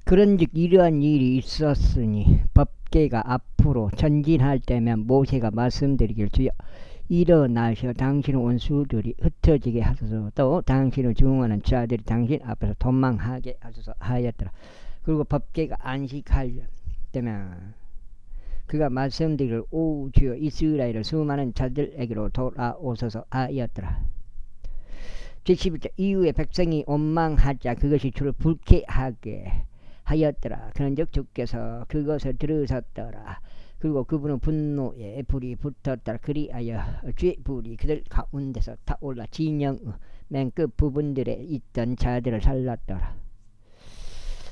그런즉 이러한 일이 있었으니 법계가 앞으로 전진할 때면 모세가 말씀드리길 주여 일어나셔 당신의 원수들이 흩어지게 하소서 또 당신을 증오하는 자들이 당신 앞에서 도망하게 하소서 하였더라. 그리고 법계가 안식할 때면 그가 말씀드리길 오 주여 이스라엘을 수많은 자들에게로 돌아오소서 하였더라. 제11절 이후에 백성이 원망하자 그것이 주를 불쾌하게 하였더라. 그런즉 주께서 그것을 들으셨더라. 그리고 그분은 분노에 불이 붙었더라. 그리하여 주의 불이 그들 가운데서 타올라 진영 맨 끝 부분들에 있던 자들을 살랐더라.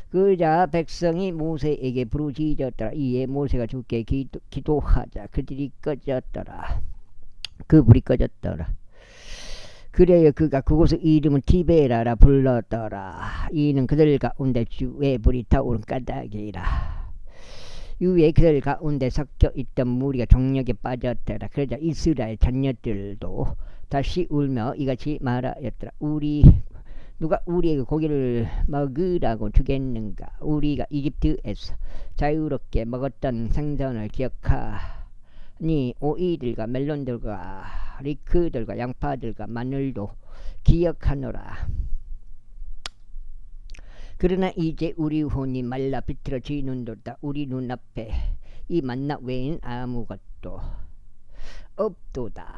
그자 백성이 모세에게 부르짖었더라. 이에 모세가 주께 기도하자 그들이 꺼졌더라. 그 불이 꺼졌더라. 그래야 그가 그곳의 이름을 티베라라 불렀더라. 이는 그들 가운데 주의 불이 타오른 까닭이라. 이후에 그들 가운데 섞여 있던 무리가 종력에 빠졌더라. 그러자 이스라엘 자녀들도 다시 울며 이같이 말하였더라. 누가 우리에게 고기를 먹으라고 주겠는가? 우리가 이집트에서 자유롭게 먹었던 생선을 기억하니 오이들과 멜론들과 리크들과 양파들과 마늘도 기억하노라. 그러나 이제 우리 혼이 말라 비틀어지는도다. 우리 눈앞에 이 만나 외엔 아무것도 없도다.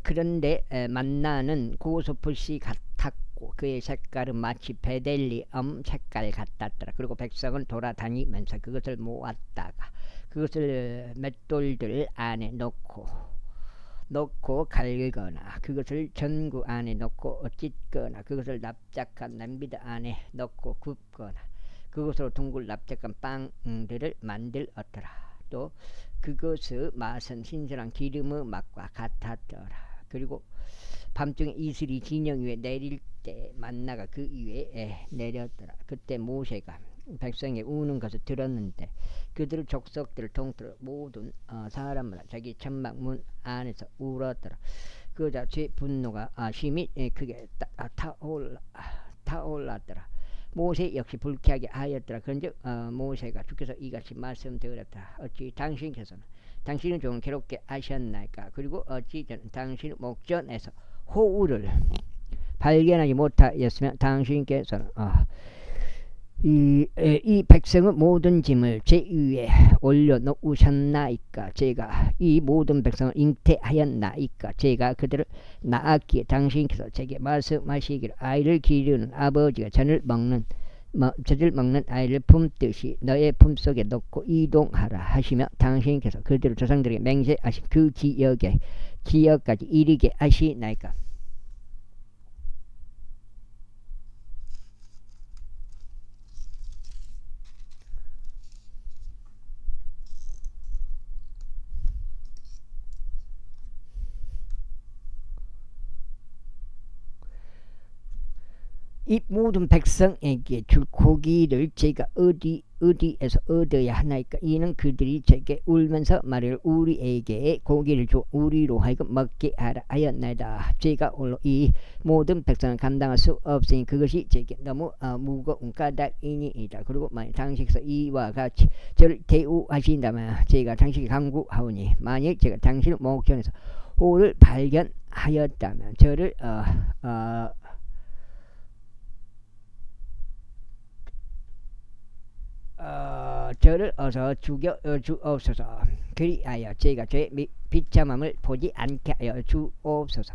그런데 만나는 고소풋이 같았고 그의 색깔은 마치 베델리엄 색깔 같았더라. 그리고 백성은 돌아다니면서 그것을 모았다가 그것을 맷돌들 안에 넣고 갈거나 그것을 전구 안에 넣고 찢거나 그것을 납작한 냄비들 안에 넣고 굽거나 그것으로 둥글 납작한 빵들을 만들었더라. 또 그것의 맛은 신선한 기름의 맛과 같았더라. 그리고 밤중에 이슬이 진영 위에 내릴 때 만나가 그 위에 내렸더라. 그때 모세가 백성이 우는 것을 들었는데 그들의 족속들을 통틀어 모든 사람마다 자기 천막문 안에서 울었더라. 그러자 제 분노가 심히 크게 타올랐더라. 모세 역시 불쾌하게 하였더라. 그런즉 모세가 주께서 이같이 말씀드렸다. 어찌 당신께서는 당신의 종을 괴롭게 하셨나이까? 그리고 어찌 당신의 목전에서 호우를 발견하지 못하였으면 당신께서는 이 백성의 모든 짐을 제 위에 올려놓으셨나이까? 제가 이 모든 백성을 잉태하였나이까? 제가 그들을 낳았기에 당신께서 제게 말씀하시기를 아이를 기르는 아버지가 젖을 먹는 아이를 품듯이 너의 품속에 넣고 이동하라 하시며 당신께서 그들을 조상들에게 맹세하신 그 지역까지 이르게 하시나이까? 이 모든 백성에게 줄 고기를 제가 어디에서 얻어야 하나이까? 이는 그들이 제게 울면서 말을 우리에게 고기를 줘 우리로 하여금 먹게 하라 하였나이다. 제가 홀로 이 모든 백성을 감당할 수 없으니 그것이 제게 너무 무거운 까닭이니이다. 그리고 만약 당신께서 이와 같이 저를 대우하신다면 제가 당신에게 간구하오니 만약 제가 당신의 목전에서 호를 발견하였다면 저를 저를 어서 죽여 주옵소서. 그리하여 제가 죄의 비참함을 보지 않게 하여 주옵소서.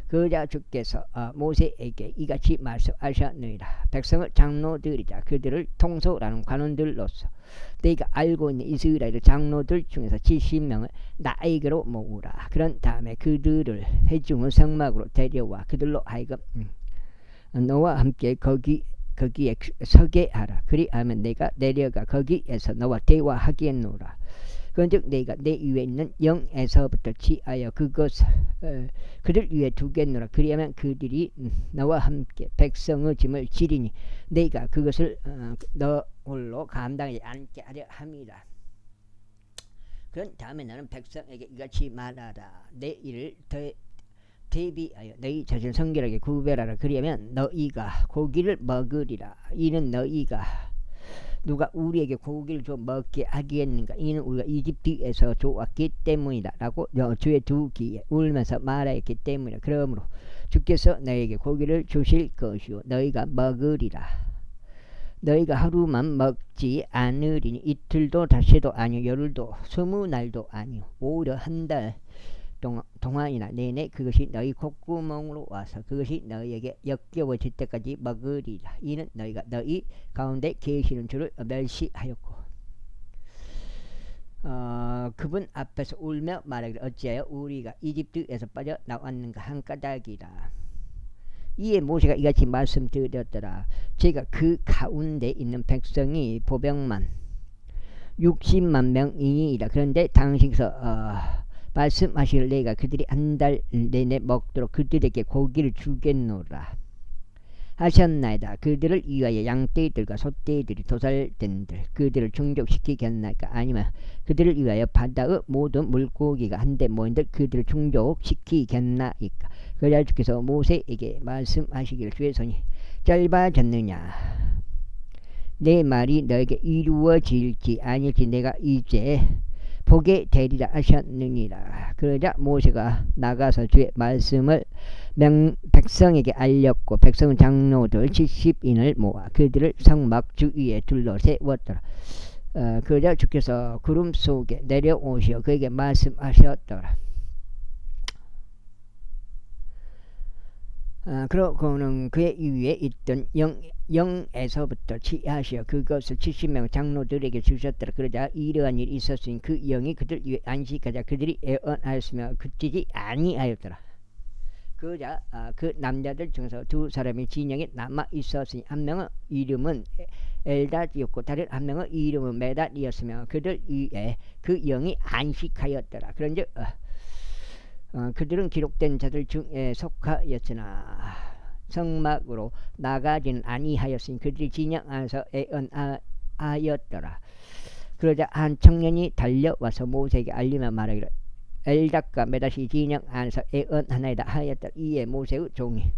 그러자 주께서 모세에게 이같이 말씀하셨느니라. 백성을 장로들이자 그들을 통솔하는 관원들로서 내가 알고 있는 이스라엘 장로들 중에서 70명을 나에게로 모으라. 그런 다음에 그들을 회중의 성막으로 데려와 그들로 하여금 너와 함께 거기에 서게 하라. 그리하면 내가 내려가 거기에서 너와 대화하겠노라. 그런즉 내가 내 위에 있는 영에서부터 취하여 그것을 그들 위에 두겠노라. 그리하면 그들이 너와 함께 백성의 짐을 지리니 내가 그것을 너 홀로 감당하지 않게 하려 함이라. 그런 다음에 너는 백성에게 이같이 말하라. 내 일을 대비하여 너희 자신을 성결하게 구별하라. 그리하면 너희가 고기를 먹으리라. 이는 너희가 누가 우리에게 고기를 좀 먹게 하겠는가? 이는 우리가 이집트에서 좋았기 때문이다 라고 주의 두 귀에 울면서 말하였기 때문이다. 그러므로 주께서 너희에게 고기를 주실 것이요 너희가 먹으리라. 너희가 하루만 먹지 않으리니 이틀도 다시도 아니요 열흘도 20날도 아니요 오히려 한 달 동안이나 내내 그것이 너희 콧구멍으로 와서 그것이 너희에게 역겨워질 때까지 먹으리라. 이는 너희가 너희 가운데 계시는 주를 멸시하였고 그분 앞에서 울며 말하기를 어찌하여 우리가 이집트에서 빠져나왔는가 한 까닭이라. 이에 모세가 이같이 말씀드렸더라. 제가 그 가운데 있는 백성이 보병만 60만 명이니이다. 그런데 당신께서 말씀하시기를 내가 그들이 한 달 내내 먹도록 그들에게 고기를 주겠노라 하셨나이다. 그들을 위하여 양떼들과 소떼들이 도살된들 그들을 충족시키겠나이까? 아니면 그들을 위하여 바다의 모든 물고기가 한데 모인들 그들을 충족시키겠나이까? 그래야 주께서 모세에게 말씀하시기를 주의 손이 짧아졌느냐? 내 말이 너에게 이루어질지 아닐지 내가 이제 보게 되리라 하셨느니라. 그러자 모세가 나가서 주의 말씀을 백성에게 알렸고 백성은 장로들 70인을 모아 그들을 성막 주위에 둘러 세웠더라. 그러자 주께서 구름 속에 내려오시어 그에게 말씀하셨더라. 그러고는 그의 위에 있던 영에서부터 취하시어 그것을 70명 장로들에게 주셨더라. 그러자 이러한 일이 있었으니 그 영이 그들 위에 안식하자 그들이 애언하였으며 그치지 아니하였더라. 그러자 그 남자들 중에서 두 사람의 진영에 남아 있었으니 한 명의 이름은 엘닷이었고 다른 한 명의 이름은 메닷이었으며 그들 위에 그 영이 안식하였더라. 그런즉 그들은 기록된 자들 중에 속하였으나 성막으로 나가지는 아니하였으니 그들이 진영 안에서 애언하였더라. 그러자 한 청년이 달려와서 모세에게 알리며 말하기를 엘닷과 메닷이 진영 안에서 애언하나이다 하였더라. 이에 모세의 종이요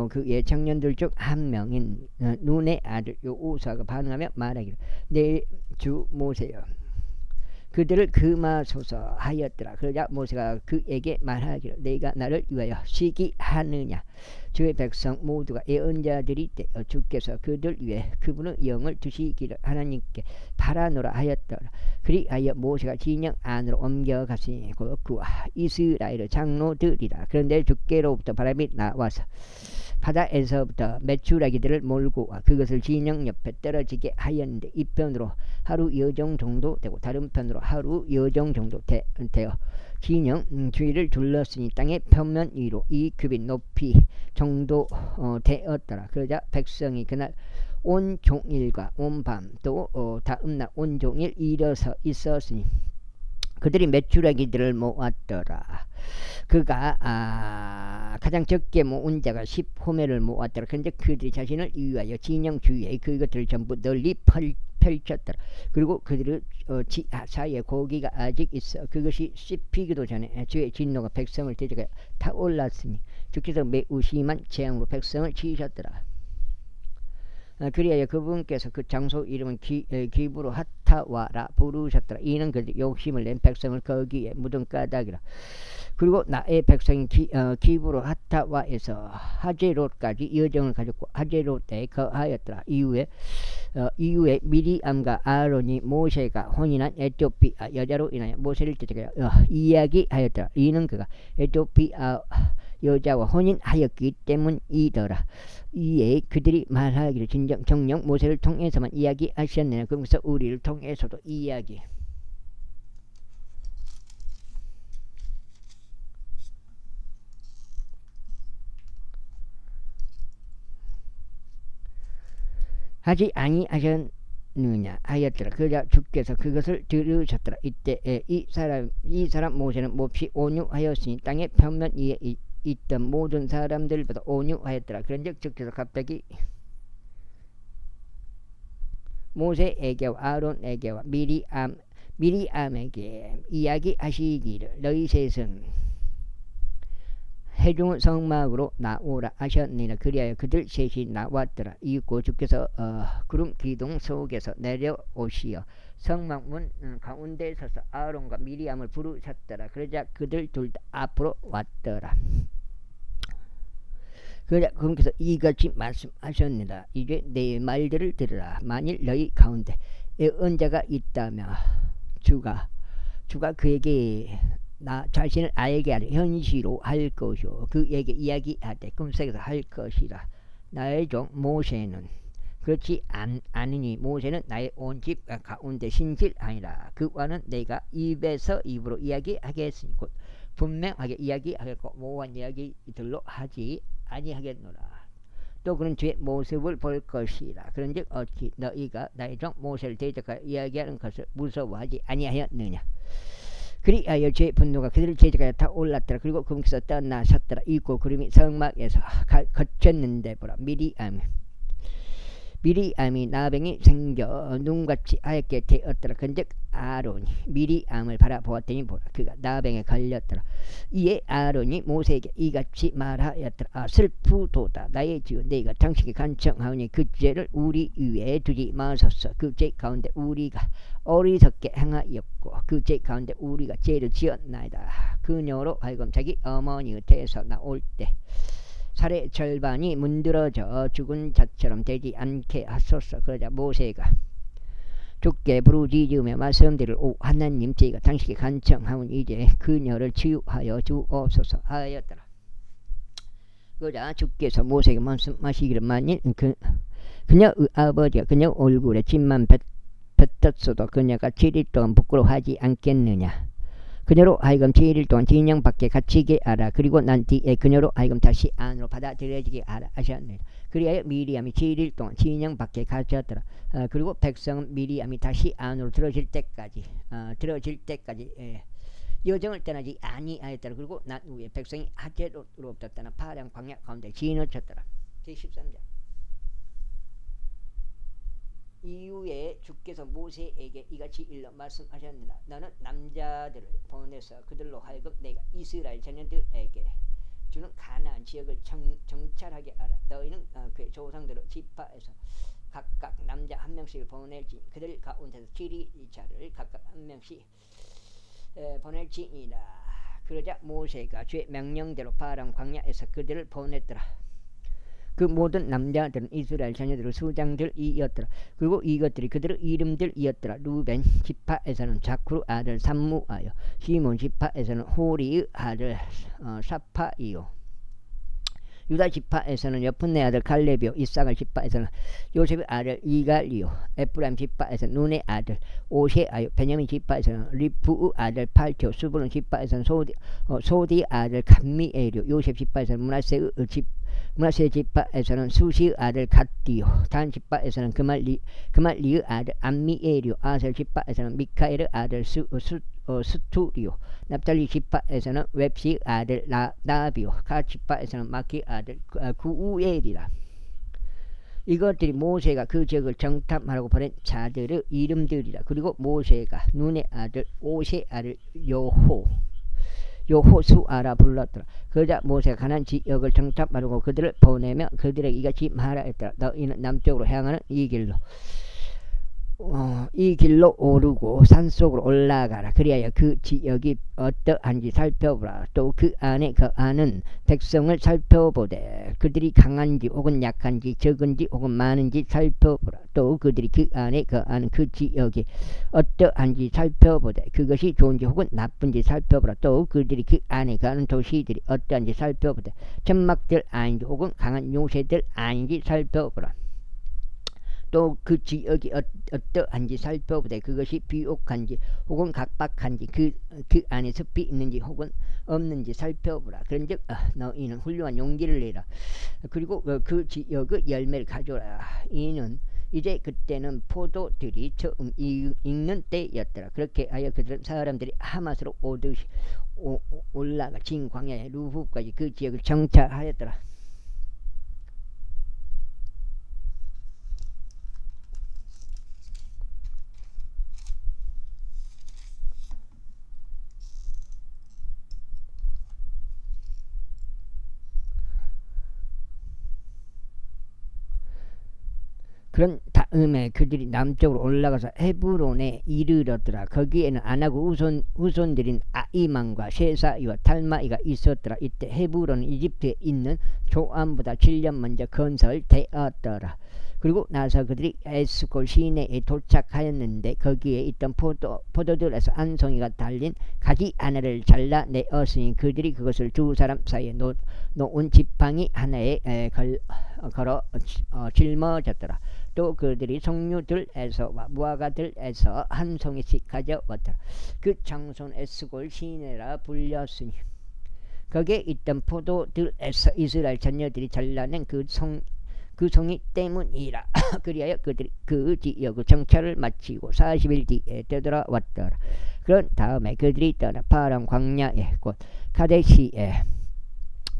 그의 청년들 중 한 명인 눈의 아들 여호수아가 반응하며 말하기를 내 주 모세여 그들을 금하소서 하였더라. 그러자 모세가 그에게 말하기를 내가 나를 위하여 시기하느냐? 주의 백성 모두가 예언자들이 되어 주께서 그들 위에 그분의 영을 두시기를 하나님께 바라노라 하였더라. 그리하여 모세가 진영 안으로 옮겨갔으니 그와 이스라엘 장로들이라. 그런데 주께로부터 바람이 나와서 바다에서부터 메추라기들을 몰고 와 그것을 진영 옆에 떨어지게 하였는데 이 편으로 하루 여정 정도 되고 다른 편으로 하루 여정 정도 되어 진영 주위를 둘렀으니 땅의 표면 위로 2규빗 높이 정도 되었더라. 그러자 백성이 그날 온 종일과 온 밤 또 다음날 온 종일 일어서 있었으니 그들이 메추라기들을 모았더라. 그가 가장 적게 모은 자가 10호멜을 모았더라. 그런데 그들이 자신을 위하여 진영 주위에 그것들을 전부 널리 펼쳤더라. 그리고 그들의 지하 사이에 고기가 아직 있어 그것이 씹히기도 전에 주의 진노가 백성을 대적하여 타올랐으니 주께서 매우 심한 재앙으로 백성을 치셨더라. 그리하여 그분께서 그 장소 이름은 기브로 핫타와라 부르셨더라. 이는 그들 욕심을 낸 백성을 거기에 묻은 까닭이라. 그리고 나의 백성이 기브로 핫타와에서 하제롯까지 여정을 가졌고 하제롯에 거하였더라. 이후에 미리암과 아론이 모세가 혼인한 에티오피아 여자로 인하여 모세를 대적하여 이야기하였더라. 이는 그가 에티오피아 여자와 혼인하였기 때문이더라. 이에 그들이 말하기를 진정 정녕 모세를 통해서만 이야기하셨느냐? 그러면서 우리를 통해서도 이야기. 하지 아니하셨느냐 하였더라. 그러자 주께서 그것을 들으셨더라. 이때 이 사람 모세는 몹시 온유하였으니 땅의 표면 위에 있던 모든 사람들보다 온유하였더라. 그런즉 주께서 갑자기 모세에게와 아론에게와 미리암에게 이야기하시기를 너희 셋은 회중 성막으로 나오라 하셨느니라. 그리하여 그들 셋이 나왔더라. 이윽고 주께서 구름 기둥 속에서 내려오시어 성막 문 가운데 서서 아론과 미리암을 부르셨더라. 그러자 그들 둘 다 앞으로 왔더라. 그러자 그분께서 이같이 말씀하셨느니라. 이제 내 말들을 들으라. 만일 너희 가운데 언자가 있다면 주가 그에게 나 자신을 알게 하려 현시로 할 것이요 그에게 이야기하되 꿈속에서 할 것이라. 나의 종 모세는 그렇지 않으니 모세는 나의 온 집 가운데 신실하니라. 그와는 내가 입에서 입으로 이야기하겠으니 곧 분명하게 이야기하겠고 모호한 이야기들로 하지 아니하겠노라. 또 그는 주의 모습을 볼 것이라. 그런즉 어찌 너희가 나의 종 모세를 대적하여 이야기하는 것을 무서워하지 아니하였느냐. 그리하여 주의 분노가 그들을 제적하여 타올랐더라. 그리고 그분께서 떠나셨더라. 이윽고 구름이 성막에서 거쳤는데 보라 미리암이 나병이 생겨 눈같이 하얗게 되었더라. 그런즉 아론이 미리암을 바라보았더니 보라 그가 나병에 걸렸더라. 이에 아론이 모세에게 이같이 말하였더라. 슬프도다 나의 주여 내가 당신께 간청하오니 그 죄를 우리 위에 두지 마소서. 그 죄 가운데 우리가 어리석게 행하였고 그 죄 가운데 우리가 죄를 지었나이다. 그녀로 하여금 자기 어머니의 태에서 나올 때 살의 절반이 문드러져 죽은 자처럼 되지 않게 하소서. 그러자 모세가 주께 부르짖으며 말씀드릴 오 하나님 제가 당신께 간청하오니 이제 그녀를 치유하여 주옵소서 하였더라. 그러자 주께서 모세에게 말씀하시기를 만일 그녀의 아버지가 그녀 얼굴에 침만 뱉었어도 그녀가 7일 동안 부끄러워하지 않겠느냐. 그녀로 하여금 7일 동안 진영 밖에 갇히게 하라. 그리고 난 뒤에 그녀로 하여금 다시 안으로 받아들여지게 하라 하셨느니라. 그리하여 미리암이 7일 동안 진영 밖에 갇혔더라. 그리고 백성은 미리암이 다시 안으로 들어질 때까지 여정을 떠나지 아니하였더라. 그리고 난 후에 백성이 하제로부터 떠나 파란 광야 가운데 지나쳤더라. 제13절. 이후에 주께서 모세에게 이같이 일러 말씀하셨느니라. 너는 남자들을 보내서 그들로 하여금 내가 이스라엘 자녀들에게 주는 가나안 지역을 정찰하게 하라. 너희는 그의 조상들의 지파에서 각각 남자 한 명씩을 보낼지 그들 가운데서 지리자를 각각 한 명씩 보낼지니라. 그러자 모세가 주의 명령대로 파란 광야에서 그들을 보냈더라. 그 모든 남자들은 이스라엘 자녀들의 수장들이었더라. 그리고 이것들이 그들의 이름들이었더라. 루벤 지파에서는 자쿠르 아들 삼무아요. 시몬 지파에서는 호리의 아들 사파이요. 유다 지파에서는 여푼네 아들 갈렙이요. 이사갈 지파에서는 요셉의 아들 이갈이요. 에프라임 지파에서는 눈의 아들 오세아요. 베냐민 지파에서는 리프의 아들 팔티요. 스불론 지파에서는 소디의 아들 감미엘이요. 요셉 지파에서는 문하세 지파에서는 수시의 아들 갓디요. 단 지파에서는 그말리의 아들 암미엘이요. 아셀 지파에서는 미카엘의 아들 스투리요. 납달리 지파에서는 웹시의 아들 나비요. 갓 지파에서는 마키의 아들 구우엘이라. 이것들이 모세가 그 지역을 정탐하라고 보낸 자들의 이름들이라. 그리고 모세가 눈의 아들 오세 아들 여호수아라 불렀더라. 그러자 모세가 가나안 지역을 정탐하려고 그들을 보내며 그들에게 이같이 말하였더라. 너희는 남쪽으로 향하는 이 길로 오르고 산속으로 올라가라. 그리하여 그 지역이 어떠한지 살펴보라. 또 그 안에 거하는 백성을 살펴보되 그들이 강한지 혹은 약한지 적은지 혹은 많은지 살펴보라. 또 그들이 그 안에 거하는 그 지역이 어떠한지 살펴보되 그것이 좋은지 혹은 나쁜지 살펴보라. 또 그들이 그 안에 거하는 도시들이 어떠한지 살펴보되 천막들 아닌지 혹은 강한 요새들 아닌지 살펴보라. 또 그 지역이 어떠한지 살펴보되 그것이 비옥한지 혹은 각박한지 그 안에 숲이 있는지 혹은 없는지 살펴보라. 그런즉 너희는 훌륭한 용기를 내라. 그리고 그 지역의 열매를 가져라. 이는 이제 그때는 포도들이 처음 익는 때였더라. 그렇게 하여 그들은 사람들이 하맛으로 오듯이 올라가 진 광야의 루후까지 그 지역을 정찰하였더라. 그런 다음에 그들이 남쪽으로 올라가서 헤브론에 이르렀더라. 거기에는 안하고 후손들인 아이만과 셰사이와 탈마이가 있었더라. 이때 헤브론은 이집트에 있는 조안보다 7년 먼저 건설되었더라. 그리고 나서 그들이 에스콜 시내에 도착하였는데 거기에 있던 포도들에서 한 송이가 달린 가지 하나를 잘라내었으니 그들이 그것을 두 사람 사이에 놓은 지팡이 하나에 걸어 짊어졌더라. 또 그들이 성류들에서와 무화과들에서 한 송이씩 가져왔더라. 그 장소는 에스콜 시내라 불렸으니 거기에 있던 포도들에서 이스라엘 자녀들이 잘라낸 그 송이 때문이라. 그리하여 그들이 그 지역의 정찰을 마치고 40일 뒤에 되돌아왔더라. 그런 다음에 그들이 떠나 파란 광야에 곧 카데시에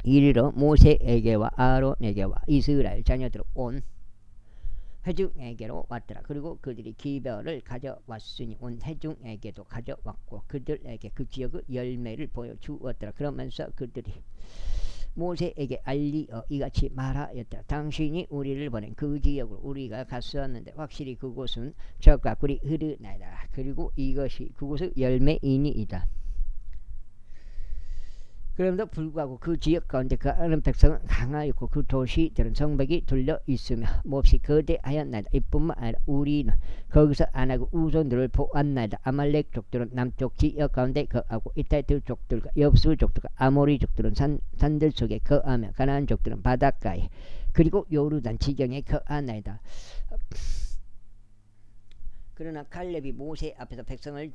이르러 모세에게와 아론에게와 이스라엘 자녀들 온 회중에게로 왔더라. 그리고 그들이 기별을 가져왔으니 온 회중에게도 가져왔고 그들에게 그 지역의 열매를 보여주었더라. 그러면서 그들이 모세에게 알리어 이같이 말하였다. 당신이 우리를 보낸 그 지역으로 우리가 갔었는데 확실히 그곳은 적과 꿀이 흐르나이다. 그리고 이것이 그곳의 열매이니이다. 그럼에도 불구하고 그 지역 가운데 그 아는 백성은 강하였고 그 도시들은 성벽이 둘러 있으며 몹시 거대하였나이다. 이뿐만 아니라 우리는 거기서 안하고 우손들을 보았나이다. 아말렉 족들은 남쪽 지역 가운데 거하고 이타이트 족들과 여부스 족들과 아모리 족들은 산들 속에 거하며 가나안 족들은 바닷가에 그리고 요르단 지경에 거하나이다. 그러나 칼렙이 모세 앞에서 백성을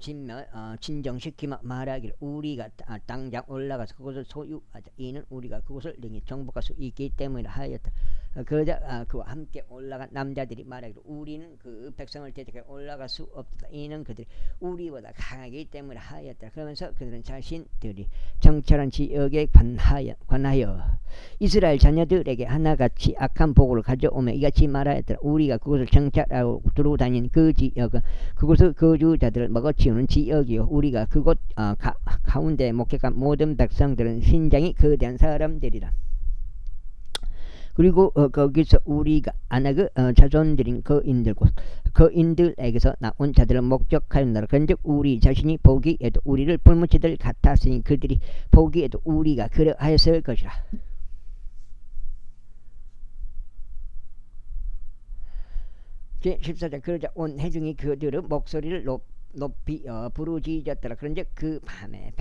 진정시키며 말하기를 우리가 당장 올라가서 그곳을 소유하자. 이는 우리가 그곳을 능히 정복할 수 있기 때문이라 하였다. 그러자 그와 함께 올라간 남자들이 말하기를 우리는 그 백성을 대적해 올라갈 수 없다. 이는 그들이 우리보다 강하기 때문이라 하였다. 그러면서 그들은 자신들이 정찰한 지역에 관하여 이스라엘 자녀들에게 하나같이 악한 보고를 가져오며 이같이 말하였더라. 우리가 그곳을 정찰하고 두루 다닌 그 지역 그곳의 거주자들을 먹어치우는 지역이요 우리가 그곳 가운데 목격한 모든 백성들은 신장이 거대한 사람들이라. 그리고 거기서 우리가 아낙의 자손들인 거인들에게서 나온 자들을 목격하였노라. 그런즉 우리 자신이 보기에도 우리를 불무치들 같았으니 그들이 보기에도 우리가 그러하였을 것이라. 제14절 그러자 온 회중이 그들의 목소리를 높이 부르짖었더라. 그런즉 그 밤에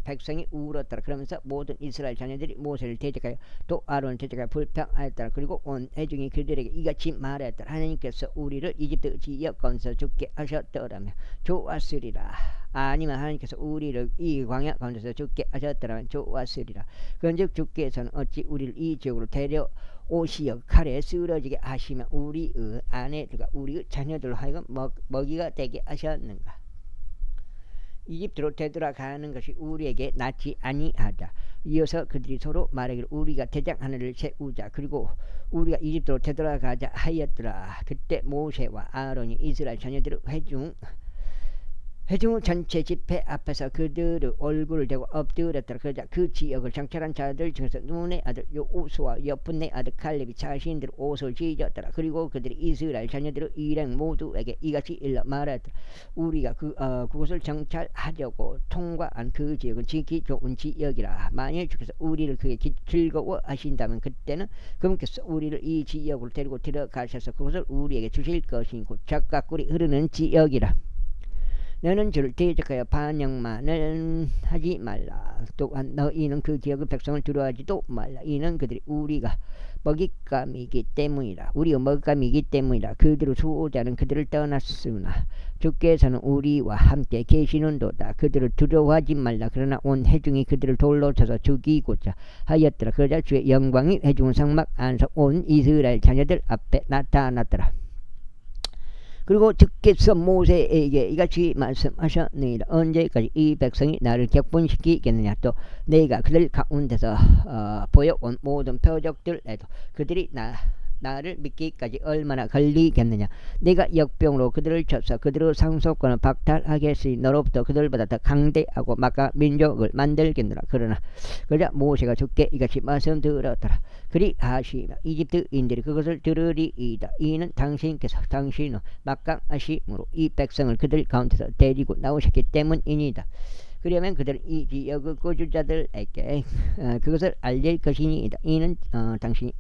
백성이 울었더라. 그러면서 모든 이스라엘 자녀들이 모세를 대적하여 또 아론을 대적하여 불평하였더라. 그리고 온 회중이 그들에게 이같이 말하였더라. 하나님께서 우리를 이집트 지역 가운데서 죽게 하셨더라면 좋았으리라. 아니면 하나님께서 우리를 이 광야 가운데서 죽게 하셨더라면 좋았으리라. 그런즉 주께서는 어찌 우리를 이 지역으로 데려오시어 칼에 쓰러지게 하시며 우리의 아내들과 우리의 자녀들로 하여금 먹이가 되게 하셨는가. 이집트로 되돌아가는 것이 우리에게 낫지 아니하다. 이어서 그들이 서로 말하기를 우리가 대장 하나를 세우자. 그리고 우리가 이집트로 되돌아가자 하였더라. 그때 모세와 아론이 이스라엘 자녀들의 회중 전체 집회 앞에서 그들의 얼굴을 대고 엎드렸더라. 그러자 그 지역을 정찰한 자들 중에서 눈의 아들 요우수와 여푼의 아들 칼렙이 자신들의 옷을 찢었더라. 그리고 그들이 이스라엘 자녀들의 일행 모두에게 이같이 일러 말하였더라. 우리가 그곳을 정찰하려고 통과한 그 지역은 지기 좋은 지역이라. 만일 주께서 우리를 그게 즐거워하신다면 그때는 그분께서 우리를 이 지역으로 데리고 들어가셔서 그곳을 우리에게 주실 것이고 젖과 꿀이 흐르는 지역이라. 너는 주를 대적하여 반역만을 하지 말라. 또한 너희는 그 지역의 백성을 두려워하지도 말라. 이는 그들이 우리가 먹잇감이기 때문이라. 우리가 먹잇감이기 때문이라. 그들의 수호자는 그들을 떠났으나 주께서는 우리와 함께 계시는도다. 그들을 두려워하지 말라. 그러나 온 회중이 그들을 돌로 쳐서 죽이고자 하였더라. 그러자 주의 영광이 회중 성막 안에서 온 이스라엘 자녀들 앞에 나타났더라. 그리고 주께서 모세에게 이같이 말씀하셨느니라. 언제까지 이 백성이 나를 격분시키겠느냐. 또 내가 그들 가운데서 보여온 모든 표적들에도 그들이 나를 믿기까지 얼마나 걸리겠느냐. 내가 역병으로 그들을 쳐서 그들의 상속권을 박탈하겠으니 너로부터 그들보다 더 강대하고 막강한 민족을 만들겠노라. 그러자 모세가 주께 이같이 말씀드렸더라. 그리하시며 이집트인들이 그것을 들으리이다. 이는 당신께서 당신의 막강하심으로 이 백성을 그들 가운데서 데리고 나오셨기 때문이니다. 그러면 그들은 이 지역의 거주자들에게 그것을 알릴 것이니이다. 이는 당신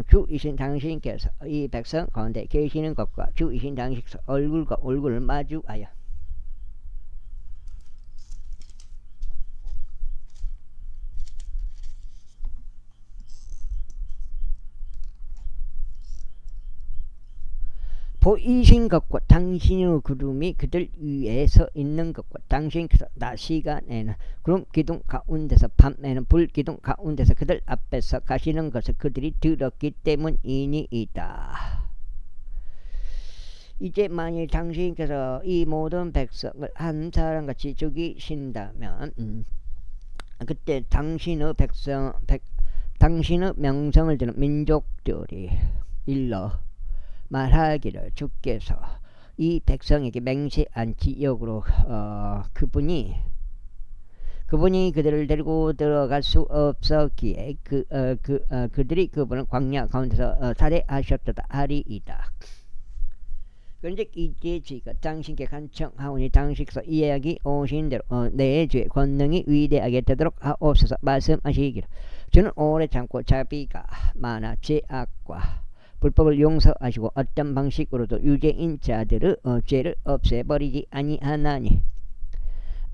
주이신 당신께서 이 백성 가운데 계시는 것과 주이신 당신께서 얼굴과 얼굴을 마주하여 보이신 것과 당신의 구름이 그들 위에 서 있는 것과 당신께서 낮 시간에는 구름 기둥 가운데서 밤에는 불 기둥 가운데서 그들 앞에서 가시는 것을 그들이 들었기 때문이니이다. 이제 만일 당신께서 이 모든 백성을 한 사람같이 죽이신다면 그때 당신의 당신의 명성을 듣는 민족들이 일러 말하기를 주께서 이 백성에게 맹세한 지역으로 그분이 그들을 데리고 들어갈 수 없었기에 그들이 그분을 광야 가운데서 살해하셨다 하리이다. 그런데 이제 지가 당신께 간청하오니 당신께서 이야기 오신 대로 내 주의 권능이 위대하게 되도록 하옵소서 말씀하시기를 저는 오래 참고 자비가 많아 죄악과 불법을 용서하시고 어떤 방식으로도 유죄인 자들의 죄를 없애버리지 아니하나니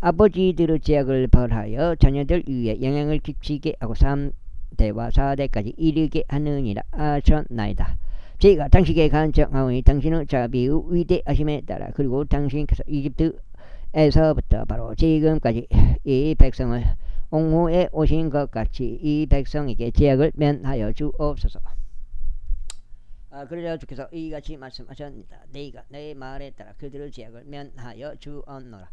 아버지들의 죄악을 벌하여 자녀들 위에 영향을 끼치게 하고 3대와 4대까지 이르게 하느니라 하셨나이다. 제가 당신께 간청하오니 당신의 자비의 위대하심에 따라 그리고 당신께서 이집트에서부터 바로 지금까지 이 백성을 옹호해 오신 것 같이 이 백성에게 죄악을 면하여 주옵소서. 그러자 주께서 이같이 말씀하셨습니다. 내가 내 말에 따라 그들의 죄악을 면하여 주었노라.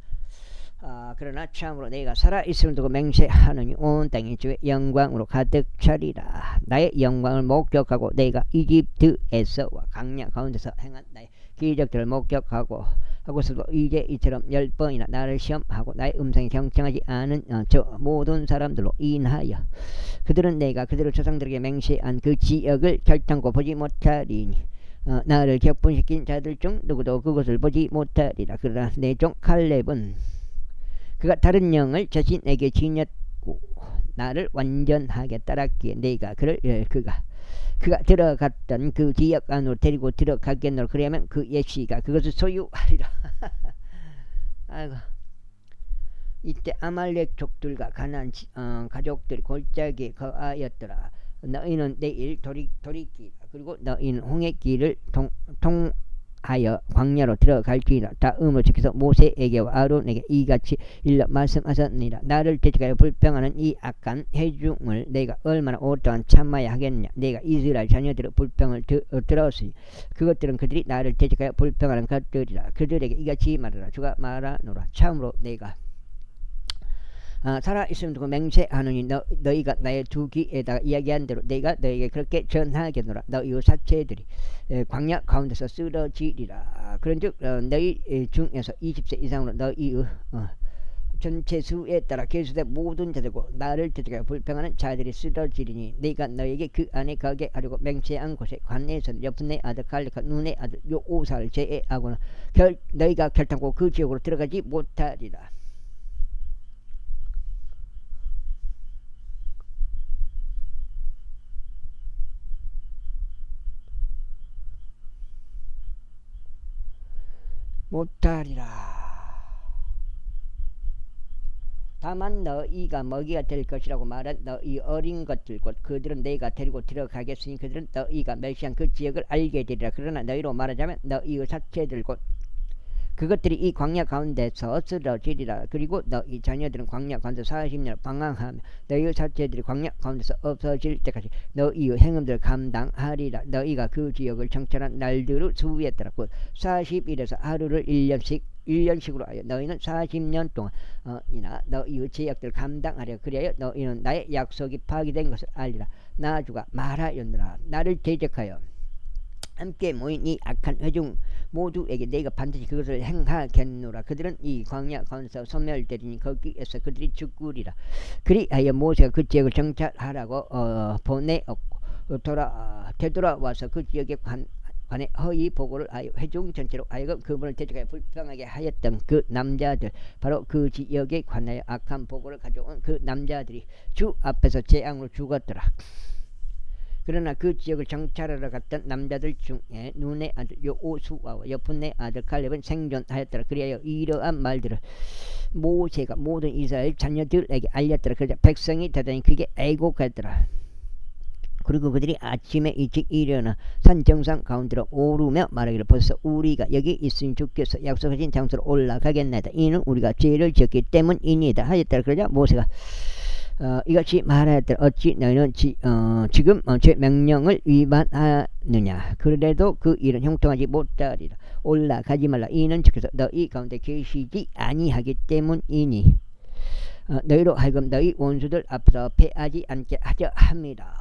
그러나 참으로 내가 살아있음을 두고 맹세하느니 온 땅이 주의 영광으로 가득 차리라. 나의 영광을 목격하고 내가 이집트에서와 광야 가운데서 행한 나의 기적들을 목격하고 하고서도 이제 이처럼 10번이나 나를 시험하고 나의 음성이 경청하지 않은 저 모든 사람들로 인하여 그들은 내가 그들의 조상들에게 맹세한 그 지역을 결탄코 보지 못하리니 나를 격분시킨 자들 중 누구도 그것을 보지 못하리라. 그러나 내 종 칼렙은 그가 다른 영을 자신에게 지녔고 나를 완전하게 따랐기에 내가 그가 들어갔던 그 지역 안으로 데리고 들어가겠노라. 그러면 그 예시가 그것을 소유하리라. 아이고. 이때 아말렉 족들과 가나안 가족들이 골짜기에 거하였더라. 너희는 내일 돌이키라. 그리고 너희는 홍해 길을 통하여 광야로 들어갈지라. 다음으로 주께서 모세에게와 아론에게 이같이 일러 말씀하셨느니라. 나를 대적하여 불평하는 이 악한 회중을 내가 얼마나 오랫동안 참아야 하겠느냐. 내가 이스라엘 자녀들의 불평을 들었으니 그것들은 그들이 나를 대적하여 불평하는 것들이라. 그들에게 이같이 말하라. 주가 말하노라. 참으로 내가 살아있음 두고 맹세하느니 너희가 나의 두 귀에다가 이야기한 대로 내가 너희에게 그렇게 전하겠노라. 너희의 사체들이 광야 가운데서 쓰러지리라. 그런즉 너희 중에서 20세 이상으로 너희의 전체 수에 따라 계수된 모든 자들고 나를 대적하여 불평하는 자들이 쓰러지리니 내가 너희에게 그 안에 가게 하려고 맹세한 곳에 관내에서는 여푼네 아들 갈렙과 눈의 아들 요오사를 제외하고는 너희가 결탄코 그 지역으로 들어가지 못하리라. 못하리라. 다만 너희가 먹이가 될 것이라고 말한 너희 어린 것들 곧 그들은 내가 데리고 들어가겠으니 그들은 너희가 멸시한 그 지역을 알게 되리라. 그러나 너희로 말하자면 너희의 사체들 곧 그것들이 이 광야 가운데서 쓰러지리라. 그리고 너희 자녀들은 광야 가운데 40년 방황하며 너희의 사체들이 광야 가운데서 없어질 때까지 너희의 행음들을 감당하리라. 너희가 그 지역을 정찰한 날들의 수에 따라 곧 40일에서 하루를 1년씩으로 하여 너희는 40년 동안이나 너희의 죄악들을 감당하려. 그리하여 너희는 나의 약속이 파기된 것을 알리라. 나 주가 말하였노라. 나를 대적하여 함께 모인 이 악한 회중 모두에게 내가 반드시 그것을 행하겠노라. 그들은 이 광야 가운데서 소멸되리니 거기에서 그들이 죽으리라. 그리하여 모세가 그 지역을 정찰하라고 보내었고 되돌아와서 그 지역에 관해 허위 보고를 하여 회중 전체로 하여금 그분을 대적하여 불평하게 하였던 그 남자들, 바로 그 지역에 관하여 악한 보고를 가져온 그 남자들이 주 앞에서 재앙으로 죽었더라. 그러나 그 지역을 정찰하러 갔던 남자들 중에 눈의 아들 여호수아와 여푼의 아들 갈렙은 생존하였더라. 그리하여 이러한 말들을 모세가 모든 이스라엘 자녀들에게 알렸더라. 그러자 백성이 대단히 그게 애곡하였더라. 그리고 그들이 아침에 일찍 일어나 산 정상 가운데로 오르며 말하기를, 벌써 우리가 여기 있으니 주께서 약속하신 장소로 올라가겠나이다. 이는 우리가 죄를 지었기 때문이니이다 하였더라. 그러자 모세가 이같이 말하였더라. 어찌 너희는 지금 제 명령을 위반하느냐. 그래도 그 일은 형통하지 못하리라. 올라가지 말라. 이는 주께서 너희 가운데 계시지 아니하기 때문이니 너희로 하여금 너희 원수들 앞에서 패하지 않게 하려 합니다.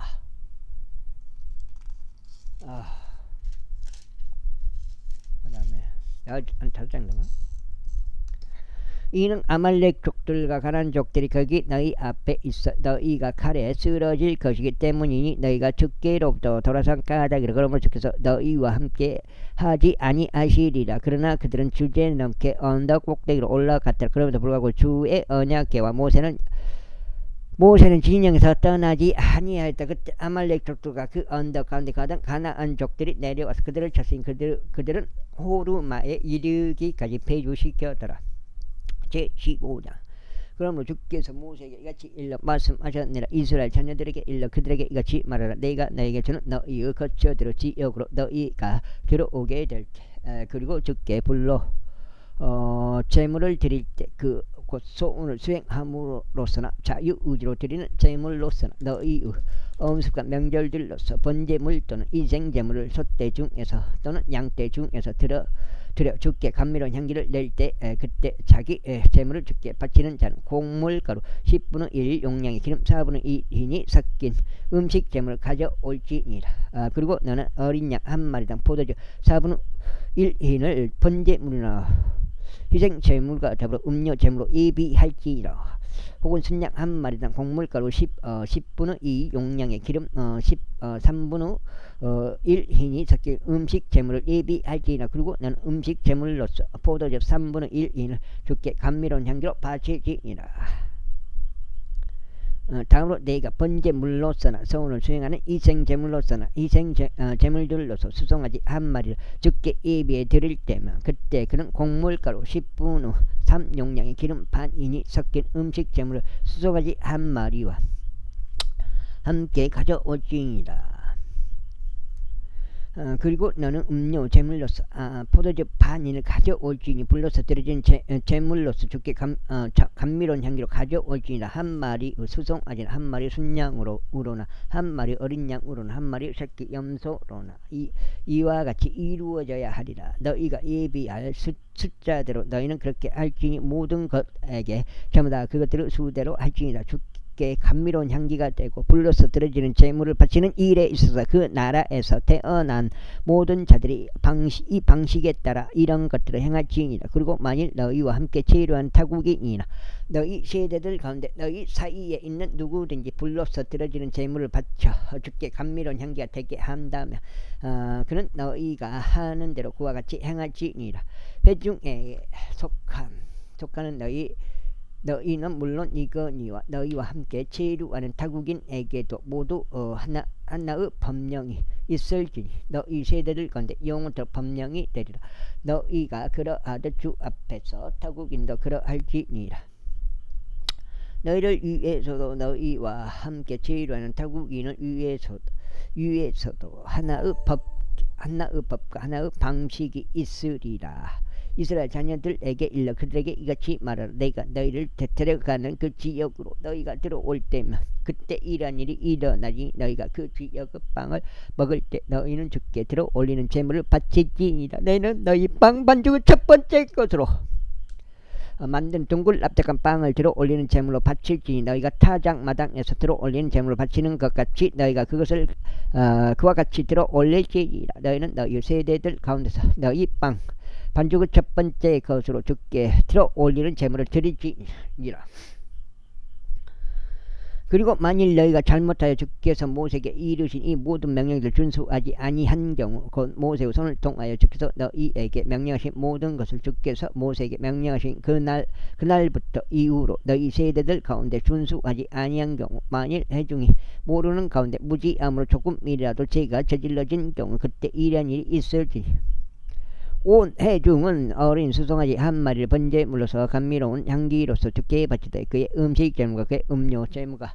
그 다음에 다섯 장 넘어. 이는 아말렉 족들과 가나안 족들이 거기 너희 앞에 있어 너희가 칼에 쓰러질 것이기 때문이니 너희가 죽게로부터 돌아선 까닭이라. 그러므로 주께서 너희와 함께 하지 아니하시리라. 그러나 그들은 주제넘게 언덕 꼭대기로 올라갔더라. 그럼에도 불구하고 주의 언약궤와 모세는 진영에서 떠나지 아니하였다. 그때 아말렉 족들과 그 언덕 가운데 가던 가나안 족들이 내려와서 그들을 쳤으니 그들은 호르마에 이르기까지 패주시켰더라. 제15장. 그러므로 주께서 모세에게 이같이 일러 말씀하셨느니라. 이스라엘 자녀들에게 일러 그들에게 이같이 말하라. 내가 너에게 주는 너희의 거처대로 지역으로 너희가 들어오게 될 때, 그리고 주께 불러 제물을 드릴 때 곧 소원을 수행함으로서나 자유의지로 드리는 제물로서나 너희의 엄습과 명절들로서 번제물 또는 이생제물을 소떼 중에서 또는 양떼 중에서 드려 주께 감미로운 향기를 낼 때 그때 자기 제물을 주께 바치는 자는 곡물가루 10분의 1 용량의 기름 4분의 1이 섞인 음식 제물을 가져올지니라. 그리고 너는 어린 양 한 마리당 포도주 4분의 1흰을 번제물이나 희생 제물과 더불어 음료 제물로 예비할지니라. 혹은 순양 한 마리당 곡물가루 10분의 2 용량의 기름 3분의 1흰이 섞인 음식 제물을 예비할지니라. 그리고 나는 음식 제물로서 포도주 3분의 1흰을 주께 감미로운 향기로 바칠지니라. 다음으로 내가 번제물로서나 소원을 수행하는 이생제물로서나 이생제물들로서 수송아지 한 마리를 주께 예비해 드릴 때면 그때 그는 곡물가루 10분의 3 용량의 기름 반인이 섞인 음식 제물을 수송아지 한 마리와 함께 가져올지니라. 그리고 너는 음료 제물로서 포도주 반인을 가져올지니 불로서 드려진 제물로서 주께 감미로운 향기로 가져올지니라. 한 마리 수송아지나 한 마리 순양으로나 한 마리 어린 양으로나 한 마리 새끼 염소로나 이와 같이 이루어져야 하리라. 너희가 예비할 숫자대로 너희는 그렇게 할지니 모든 것에게 전부 다 그것들을 수대로 할지니라. 감미로운 향기가 되고 불로서 들어지는 제물을 바치는 일에 있어서 그 나라에서 태어난 모든 자들이 이 방식에 따라 이런 것들을 행할지니라. 그리고 만일 너희와 함께 체류한 타국인이나 너희 세대들 가운데 너희 사이에 있는 누구든지 불로서 들어지는 제물을 바쳐 주께 감미로운 향기가 되게 한다면 그는 너희가 하는 대로 그와 같이 행할지니라. 회중에 속하는 너희는 물론 이거니와 너희와 함께 체류하는 타국인에게도 모두 하나의 법령이 있을지니 너희 세대들 가운데 영원토록 법령이 되리라. 너희가 그러하듯 주 앞에서 타국인도 그러할지니라. 너희를 위해서도 너희와 함께 체류하는 타국인을 위해서도 하나의 법과 하나의 방식이 있으리라. 이스라엘 자녀들에게 일러 그들에게 이같이 말하라. 내가 너희를 데려가는 그 지역으로 너희가 들어올 때면 그때 이러한 일이 일어나니 너희가 그 지역의 빵을 먹을 때 너희는 주께 들어올리는 제물을 바칠지니라. 너희는 너희 빵 반죽을 첫 번째 것으로 만든 둥글 납작한 빵을 들어 올리는 제물로 바칠지니 너희가 타작 마당에서 들어 올리는 제물로 바치는 것 같이 너희가 그것을 그와 같이 들어 올릴지니라. 너희는 너희 세대들 가운데서 너희 빵 반죽을 첫 번째 것으로 주께 들어 올리는 제물을 드리지니라. 그리고 만일 너희가 잘못하여 주께서 모세에게 이르신 이 모든 명령들을 준수하지 아니한 경우 곧 모세의 손을 통하여 주께서 너희에게 명령하신 모든 것을 주께서 모세에게 명령하신 그날부터 이후로 너희 세대들 가운데 준수하지 아니한 경우 만일 회중이 모르는 가운데 무지함으로 조금이라도 죄가 저질러진 경우 그때 이런 일이 있을지니 온 회중은 어린 수송아지 한 마리를 번제물로서 감미로운 향기로서 주께 바치되 그의 음식 제물과 그의 음료 제물과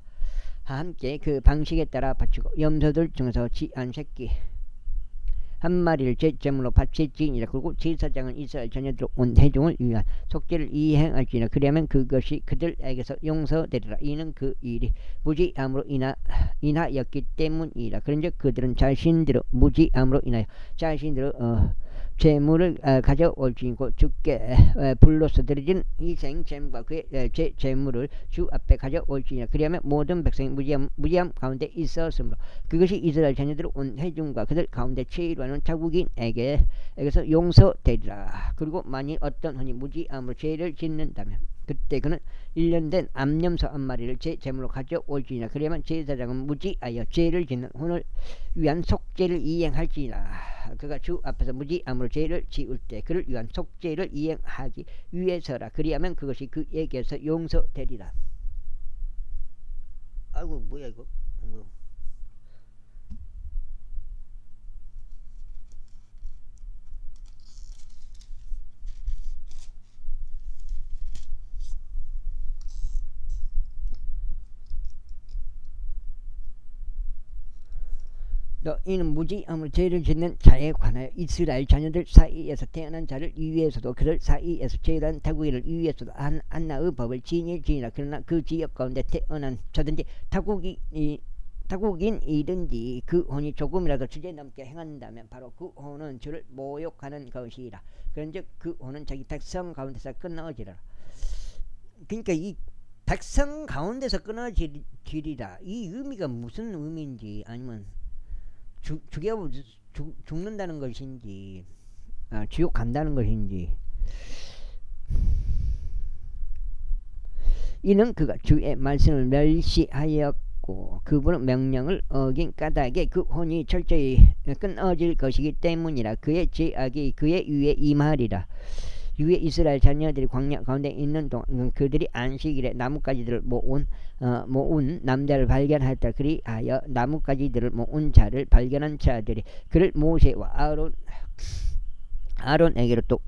함께 그 방식에 따라 바치고 염소들 중에서 지한 새끼 한 마리를 제물로 바칠지니라. 그리고 제사장은 이스라엘 자녀들 온 회중을 위한 속죄를 이행할지니라. 그리하면 그것이 그들에게서 용서되리라. 이는 그 일이 무지함으로 인하였기 때문이라. 그런즉 그들은 자신들의 무지함으로 인하여 자신들의 제물을 가져올지니 곧 주께 불로서 드려진 희생 제물과 그의 제물을 주 앞에 가져올지니라. 그리하면 모든 백성이 무지함 가운데 있었으므로 그것이 이스라엘 자녀들 온 회중과 그들 가운데 죄로 하는 자국인에게서 용서되리라. 그리고 만일 어떤 혼이 무지함으로 죄를 짓는다면 그때 그는 1년 된 암염소 한 마리를 제 제물로 가져올지니라. 그러면 제사장은 무지하여 죄를 짓는 혼을 위한 속죄를 이행할지니라. 그가 주 앞에서 무지함으로 죄를 지을 때 그를 위한 속죄를 이행하기 위해서라. 그리하면 그것이 그에게서 용서되리라. 아이고 뭐야 이거. 너희는 무지함으로 죄를 짓는 자에 관하여 이스라엘 자녀들 사이에서 태어난 자를 위해서도 그들 사이에서 죄란 타국인을 위해서도 한나의 법을 지니라. 그러나 그 지역 가운데 태어난 자든지 타국인이든지 그 혼이 조금이라도 주제 넘게 행한다면 바로 그 혼은 주를 모욕하는 것이라. 그런즉 그 혼은 자기 백성 가운데서 끊어지라. 그러니까 이 백성 가운데서 끊어지리라. 이 의미가 무슨 의미인지 아니면 죽는다는 것인지 지옥 간다는 것인지. 이는 그가 주의 말씀을 멸시하였고 그분의 명령을 어긴 까닭에 그 혼이 철저히 끊어질 것이기 때문이라. 그의 죄악이 그의 위에 임하리라. 유에 이스라엘 자녀들이 광야 가운데 있는 동안 그들이 안식일에 나뭇가지들을 모은 남자를 발견하였다. 그리하여 나뭇가지들을 모은 자를 발견한 자들이 그를 모세와 아론에게로 또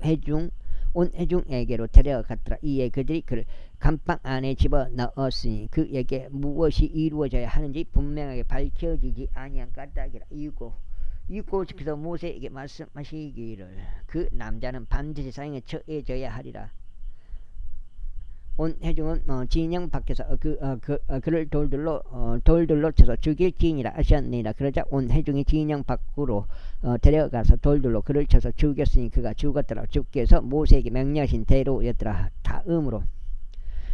온 회중에게로 데려갔더라. 이에 그들이 그를 감방 안에 집어넣었으니 그에게 무엇이 이루어져야 하는지 분명하게 밝혀지지 아니한 까닭이라. 이고 주께서 모세에게 말씀하시기를 그 남자는 반드시 사형에 처해져야 하리라. 온 회중은 진영 밖에서 그를 돌들로 쳐서 죽일지니라 하셨느니라. 그러자 온 회중이 진영 밖으로 데려가서 돌들로 그를 쳐서 죽였으니 그가 죽었더라. 주께서 모세에게 명령하신 대로였더라. 다음으로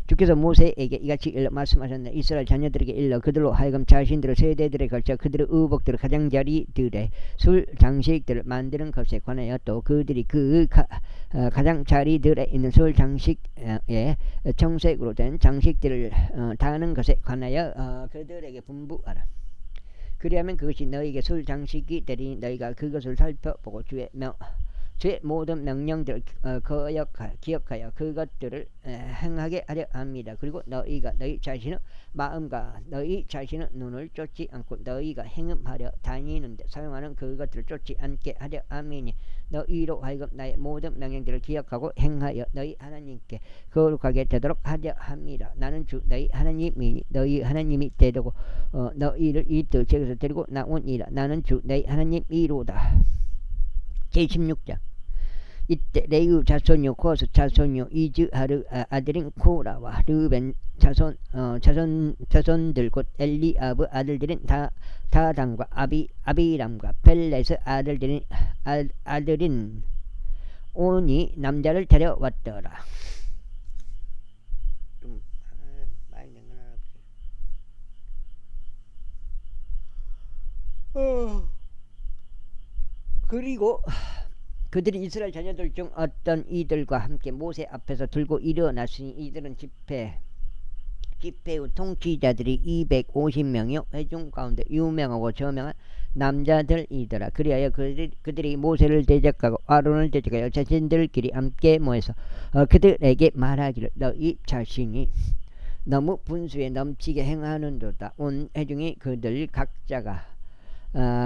주께서 모세에게 이같이 일러 말씀하셨네. 이스라엘 자녀들에게 일러 그들로 하여금 자신들의 세대들에 걸쳐 그들의 의복들의 가장자리들의 술 장식들을 만드는 것에 관하여 또 그들이 그 가장자리들에 있는 술 장식에 청색으로 된 장식들을 다하는 것에 관하여 그들에게 분부하라. 그리하면 그것이 너희에게 술 장식이 되리니 너희가 그것을 살펴보고 주의 모든 명령들을 기억하여 그것들을 행하게 하려 합니다. 그리고 너희가 너희 자신의 마음과 너희 자신의 눈을 쫓지 않고 너희가 행음하려 다니는데 사용하는 그것들을 쫓지 않게 하려 함이니 너희로 하여금 나의 모든 명령들을 기억하고 행하여 너희 하나님께 거룩하게 되도록 하려 합니다. 나는 주 너희 하나님이니 너희 하나님이 되고 너희를 이 뜻에서 데리고 나오니라. 나는 주 너희 하나님이로다. 제16장. 이때 레위 자손요 코스 자손요 이즈하르 아들인 코라와 르벤 자손들 곧 엘리아브 아들들인 다단과 아비람과 펠레스 아들인 온이 남자를 데려왔더라. 그리고 그들이 이스라엘 자녀들 중 어떤 이들과 함께 모세 앞에서 들고 일어났으니 이들은 집회의 통치자들이 250명이요 회중 가운데 유명하고 저명한 남자들이더라. 그리하여 그들이 모세를 대적하고 아론을 대적하여 자신들끼리 함께 모여서 그들에게 말하기를 너희 자신이 너무 분수에 넘치게 행하는도다. 온 회중이 그들 각자가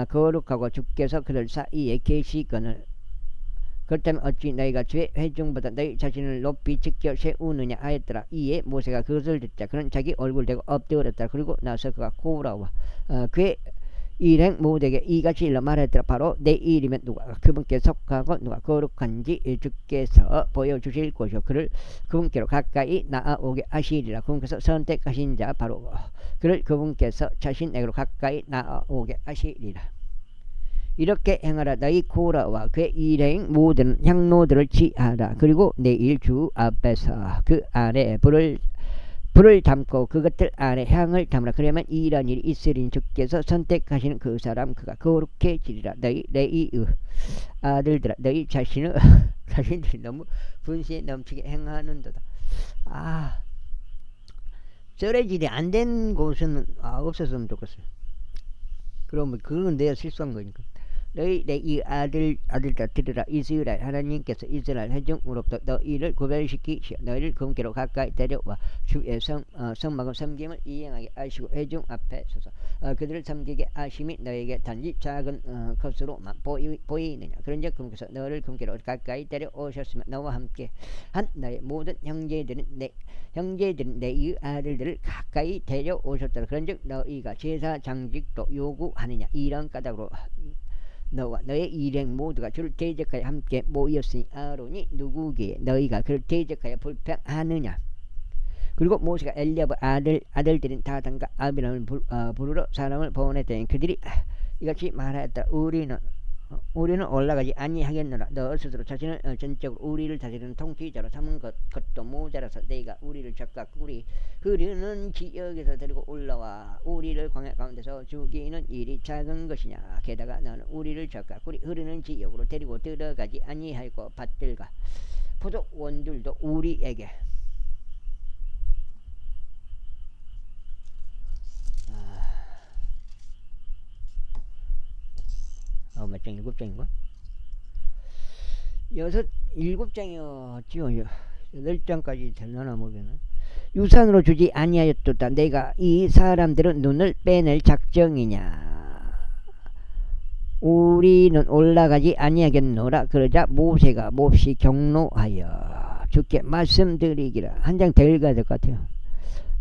거룩하고 주께서 그들 사이에 계시거늘 그렇다면 어찌 너희가 죄 회중보다 너희 자신을 높이 지켜 세우느냐 하였더라. 이에 모세가 그것을 듣자 그는 자기 얼굴 대고 엎드렸더라. 그리고 나서 그가 고라와 그의 일행 모두에게 이같이 일러 말했더라. 바로 내 일이면 누가 그분께 속하고 누가 거룩한지 주께서 보여주실 것이요 그를 그분께로 가까이 나아오게 하시리라. 그분께서 선택하신 자 바로 그를 그분께서 자신에게로 가까이 나아오게 하시리라. 이렇게 행하라. 너희 고라와 그의 일행 모든 향로들을 취하라. 그리고 내일 주 앞에서 그 안에 불을 담고 그것들 안에 향을 담으라. 그러면 이런 일이 있으리니 주께서 선택하시는 그 사람 그가 거룩해지리라. 너희 레위의 아들들아 너희 자신들이 너무 분수에 넘치게 행하는도다. 썰어질이 안 된 곳은 없었으면 좋겠어요. 그러면 그건 내가 실수한 거니까. 너희 이 아들다 들으라. 이스라엘 하나님께서 이스라엘 회중으로부터 너희를 구별시키시어 너희를 그분께로 가까이 데려와 주의 성막을 섬김을 이행하게 하시고 회중 앞에 서서 그들을 섬기게 하심이 너희에게 단지 작은 것으로만 보이느냐. 그런즉 그분께서 너를 그분께로 가까이 데려오셨으면 너와 함께 한 너희 모든 형제들은 내 아들들을 가까이 데려오셨더라. 그런즉 너희가 제사 장직도 요구하느냐. 이런 까닭으로 너와 너의 일행 모두가 주를 대적하여 함께 모였으니 아론이 누구기에 너희가 그를 대적하여 불평하느냐. 그리고 모세가 엘리압의 아들들인 다단과 아비람을 부르러 사람을 보냈더니 그들이 이같이 말하였다. 우리는 올라가지 아니하겠노라. 너 스스로 자신을 전적으로 우리를 다스리는 통치자로 삼은 것도 모자라서 너희가 우리를 적과 꿀이 흐르는 지역에서 데리고 올라와 우리를 광야 가운데서 죽이는 일이 작은 것이냐. 게다가 너는 우리를 적과 꿀이 흐르는 지역으로 데리고 들어가지 아니하고 밭들과 포도원들도 우리에게 몇 장? 7장인가? 7장이었지요. 8장까지 될려나 모르겠네. 유산으로 주지 아니하였도다. 내가 이 사람들은 눈을 빼낼 작정이냐. 우리는 올라가지 아니하겠노라. 그러자 모세가 몹시 경노하여 주께 말씀드리기라. 한 장 더 읽어야 될 것 같아요.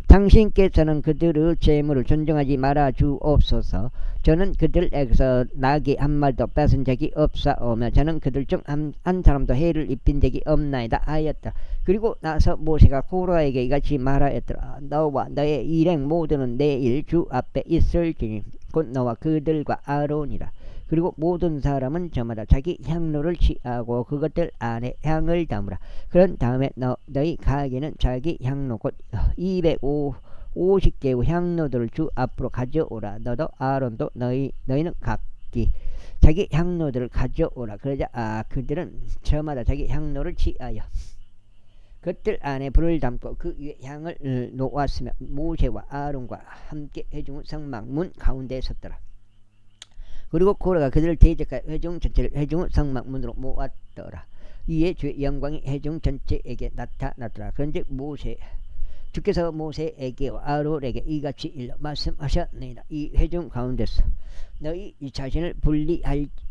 당신께서는 그들의 재물을 존중하지 말아 주옵소서. 저는 그들에게서 나귀 한 마리도 뺏은 적이 없사오며 저는 그들 중 한 사람도 해를 입힌 적이 없나이다 하였다. 그리고 나서 모세가 고라에게 이같이 말하였더라. 너와 너의 일행 모두는 내일 주 앞에 있을지니 곧 너와 그들과 아론이라. 그리고 모든 사람은 저마다 자기 향로를 취하고 그것들 안에 향을 담으라. 그런 다음에 너희 가게는 자기 향로 곧 250개의 향로들을 주 앞으로 가져오라. 너도 아론도 너희는 각기 자기 향로들을 가져오라. 그러자 그들은 저마다 자기 향로를 취하여 그들 안에 불을 담고 그 위에 향을 놓았으며 모세와 아론과 함께 회중 성막문 가운데에 섰더라. 그리고 고라가 그들을 대적하여 회중 전체를 회중 성막문으로 모았더라. 이에 주의 영광이 회중 전체에게 나타났더라. 그런즉 주께서 모세에게와 아론에게 이같이 일러 말씀하셨느니라. 이 회중 가운데서 너희 자신을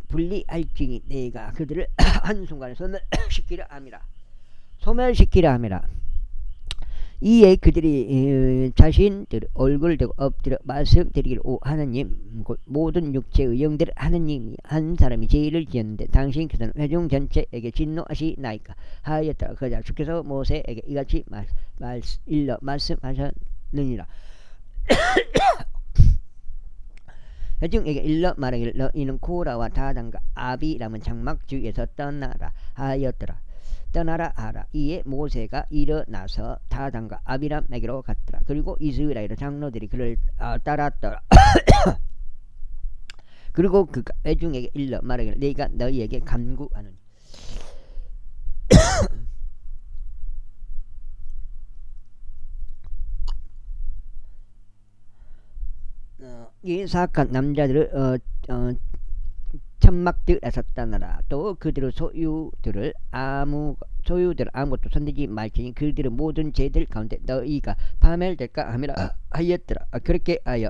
분리할지니 내가 그들을 한순간에 소멸시키려 함이라. 이에 그들이 자신들 얼굴을 대고 엎드려 말씀드리기를 오 하나님 곧 모든 육체의 영들 하나님이 한 사람이 죄를 지었는데 당신께서는 회중 전체에게 진노하시나이까 하였다. 그러자 주께서 모세에게 이같이 일러 말씀하셨느니라. 회중에게 일러 말하기를 너희는 고라와 다단과 아비람은 장막 주위에서 떠나라 하였더라. 떠나라 하라. 이에 모세가 일어나서 다단과 아비람에게로 갔더라. 그리고 이스라엘 장로들이 그를 따랐더라. 그리고 그가 회중에게 일러 말하기를 내가 너희에게 간구하노니 이 사악한 남자들을 천막들에서 떠나라. 또 그들의 소유들을 아무것도 손대지 말지니 그들의 모든 죄들 가운데 너희가 파멸될까 함이라 하였더라. 그렇게 하여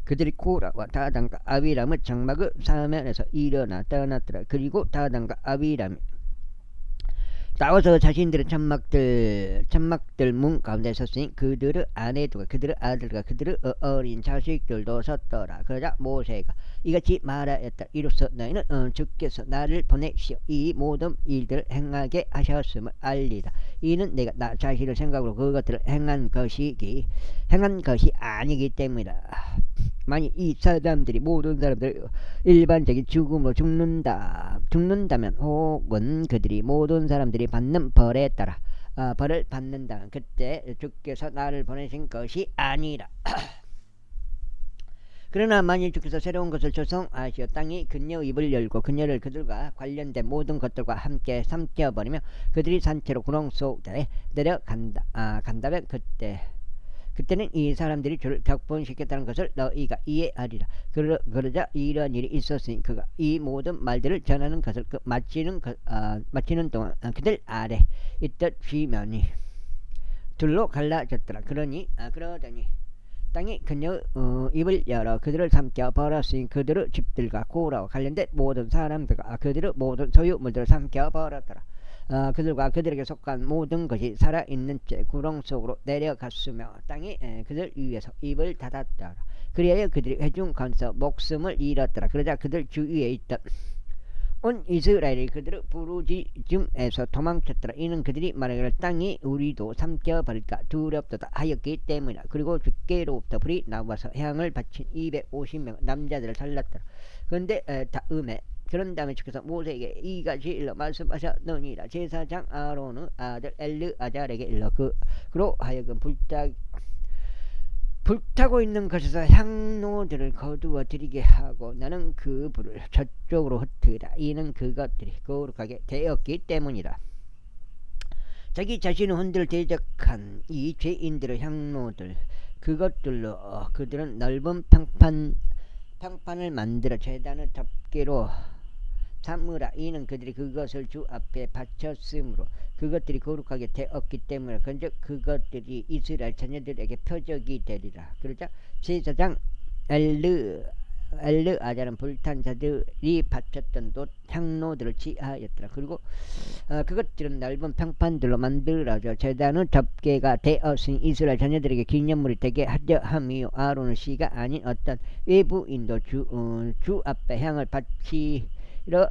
그들이 고라와 다단과 아비람의 장막을 사면에서 일어나 떠났더라. 그리고 다단과 아비람이 싸워서 자신들의 천막들 문 가운데 섰으니 그들의 아내들과 그들의 아들과 그들의 어린 자식들도 섰더라. 그러자 모세가 이같이 말하였다. 이로써 너희는 주께서 나를 보내시어 이 모든 일들을 행하게 하셨음을 알리다. 이는 내가 나 자신을 생각으로 그것들을 행한 것이 아니기 때문이다. 만일 이 사람들이 모든 사람들 일반적인 죽음으로 죽는다면 혹은 그들이 모든 사람들이 받는 벌에 따라 벌을 받는다면 그때 주께서 나를 보내신 것이 아니라 그러나 만일 주께서 새로운 것을 조성하시어 땅이 그녀의 입을 열고 그녀를 그들과 관련된 모든 것들과 함께 삼켜버리며 그들이 산채로 구렁 속에 내려간다면 그때는 이 사람들이 주를 격분시켰다는 것을 너희가 이해하리라. 그러자 이런 일이 있었으니 그가 이 모든 말들을 전하는 것을 마치는 동안 그들 아래 있던 지면이 둘로 갈라졌더라. 그러더니 땅이 그녀의 입을 열어 그들을 삼켜 버렸으니 그들의 집들과 고라와 관련된 모든 사람들과 그들의 모든 소유물들을 삼켜 버렸더라. 그들과 그들에게 속한 모든 것이 살아있는 채 구렁 속으로 내려갔으며 땅이 그들 위에서 입을 닫았더라. 그리하여 그들이 회중 가운데서 목숨을 잃었더라. 그러자 그들 주위에 있던 온 이스라엘이 그들의 부르짖음에서 도망쳤더라. 이는 그들이 말하기를 땅이 우리도 삼켜버릴까 두렵도다 하였기 때문이다. 그리고 주께로부터 불이 나와서 향을 바친 250명 남자들을 살랐더라. 그런데 그런 다음에 주께서 모세에게 이같이 일러 말씀하셨느니라. 제사장 아론의 아들 엘르아잘에게 일러 그로 하여금 불타고 있는 것에서 향로들을 거두어 드리게 하고 나는 그 불을 저쪽으로 흩으리라. 이는 그것들이 거룩하게 되었기 때문이라. 자기 자신의 혼들을 대적한 이 죄인들의 향로들 그것들로 그들은 넓은 평판을 만들어 제단의 덮개로 삼으라. 이는 그들이 그것을 주 앞에 바쳤으므로 그것들이 거룩하게 되었기 때문에 그런즉 그것들이 이스라엘 자녀들에게 표적이 되리라. 그러자 제사장 엘르아잘은 불탄 자들이 바쳤던 돛 향로들을 취하였더라. 그리고 그것들은 넓은 평판들로 만들어져 제단의 덮개가 되었으니 이스라엘 자녀들에게 기념물이 되게 하려 함이요 아론의 씨가 아닌 어떤 외부인도 주 앞에 향을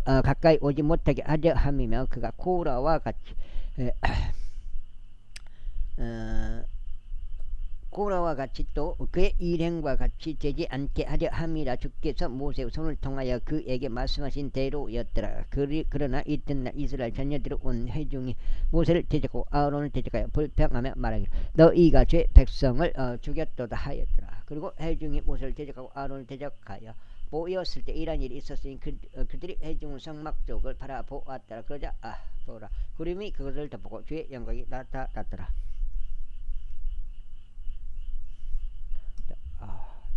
가까이 오지 못하게 하려 함이며 그가 코라와 같이 또 그의 일행과 같이 되지 않게 하려 함이라. 주께서 모세의 손을 통하여 그에게 말씀하신 대로였더라. 그러나 이튿날 이스라엘 자녀들이 온 회중이 모세를 대적하고 아론을 대적하여 불평하며 말하기를 너희가 제 백성을 죽였도다 하였더라. 그리고 회중이 모세를 대적하고 아론을 대적하여 모였을 때 이런 일이 있었으니 그들이 회중 성막 쪽을 바라보았더라. 그러자 보라 구름이 그것을 덮고 주의 영광이 나타났더라.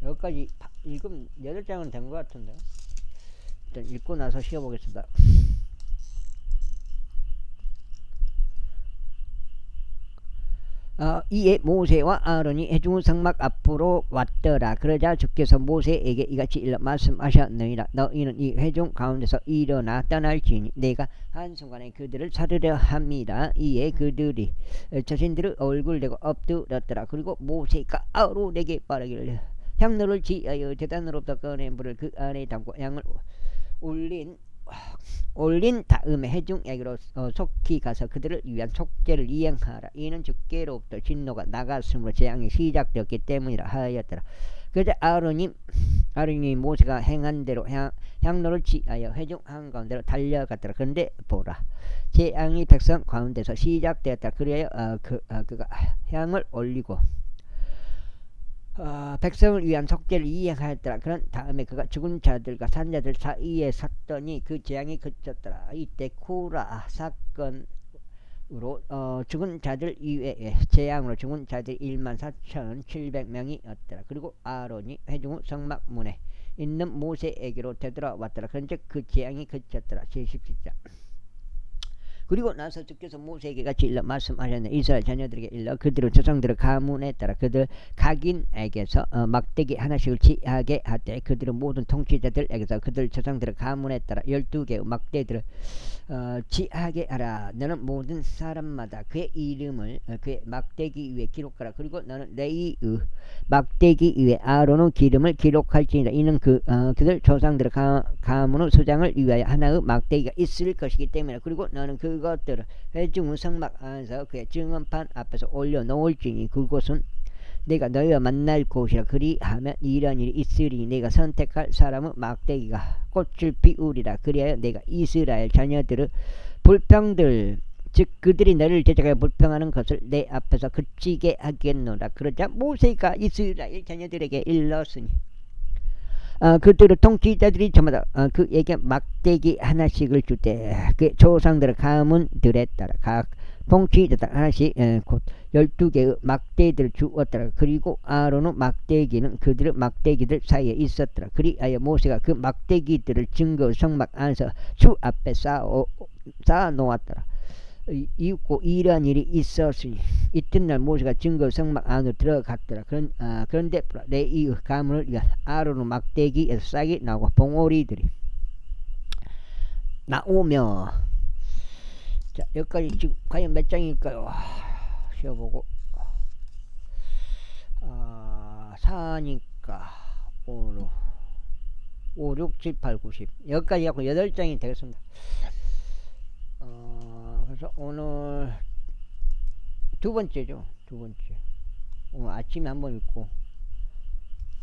여기까지 읽으면 8장은 된 것 같은데 일단 읽고 나서 쉬어보겠습니다. 이에 모세와 아론이 회중 성막 앞으로 왔더라. 그러자 주께서 모세에게 이같이 일러 말씀하셨느니라. 너희는 이 회중 가운데서 일어나 떠날지니 내가 한순간에 그들을 사르려 함이라. 이에 그들이 자신들의 얼굴을 대고 엎드렸더라. 그리고 모세가 아론에게 말하기를 향로를 지하여 제단으로부터 꺼낸 불을 그 안에 담고 향을 올린 다음에 회중에게로 속히 가서 그들을 위한 속죄를 이행하라. 이는 주께로부터 진노가 나갔으므로 재앙이 시작되었기 때문이라 하였더라. 그러자 아론이 모세가 행한 대로 향로를 지하여 회중 한가운데로 달려갔더라. 그런데 보라 재앙이 백성 가운데서 시작되었다. 그리하여 그가 향을 올리고 백성을 위한 속죄를 이행하였더라. 그런 다음에 그가 죽은 자들과 산 자들 사이에 섰더니 그 재앙이 그쳤더라. 이때 쿠라 사건으로 죽은 자들 이외에 재앙으로 죽은 자들 14,700명이었더라. 그리고 아론이 회중 후 성막문에 있는 모세에게로 되돌아왔더라. 그런즉 그 재앙이 그쳤더라. 제17장. 그리고 나서 주께서 모세에게 같이 일러 말씀하셨네. 이스라엘 자녀들에게 일러 그들은 조상들의 가문에 따라 그들 각인에게서 막대기 하나씩을 취하게 하되 그들은 모든 통치자들에게서 그들 조상들의 가문에 따라 12개의 막대기들을 취하게 하라. 너는 모든 사람마다 그의 이름을 그의 막대기 위에 기록하라. 그리고 너는 레이의 막대기 위에 아론의 기름을 기록할지니라. 이는 그들 조상들의 가문의 소장을 위하여 하나의 막대기가 있을 것이기 때문에. 그리고 너는 그것들을 회중 성막 안에서 그의 증언판 앞에서 올려놓을지니 그곳은 내가 너희와 만날 곳이라. 그리하면 이런 일이 있으리니 내가 선택할 사람의 막대기가 꽃을 피우리라. 그리하여 내가 이스라엘 자녀들의 불평들 즉 그들이 너를 대적하여 불평하는 것을 내 앞에서 그치게 하겠노라. 그러자 모세가 이스라엘 자녀들에게 일렀으니 그들의 통치자들이 저마다 그에게 막대기 하나씩을 주되 그 조상들의 가문들에 따라 각 통치자들 하나씩 곧 12개의 막대기들을 주었더라. 그리고 아론의 막대기는 그들의 막대기들 사이에 있었더라. 그리하여 모세가 그 막대기들을 증거 성막 안에서 주 앞에 쌓아 놓았더라. 이윽고 이러한 일이 있었으니 이튿날 모세가 증거 성막 안으로 들어갔더라. 그런데 레이의 가문을 위한 아론의 막대기에서 싹이 나고 봉오리들이 나오며 자 여기까지 지금 과연 몇 장일까요? 쉬어보고 4니까 5, 6, 7, 8, 9, 10 여기까지 하고 8장이 되겠습니다. 그래서 오늘 두 번째죠. 오늘 아침에 한번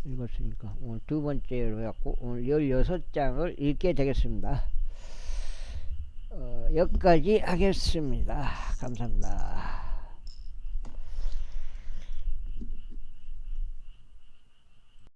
읽었으니까 오늘 두 번째로 해갖고 오늘 16장을 읽게 되겠습니다. 여기까지 하겠습니다. 감사합니다.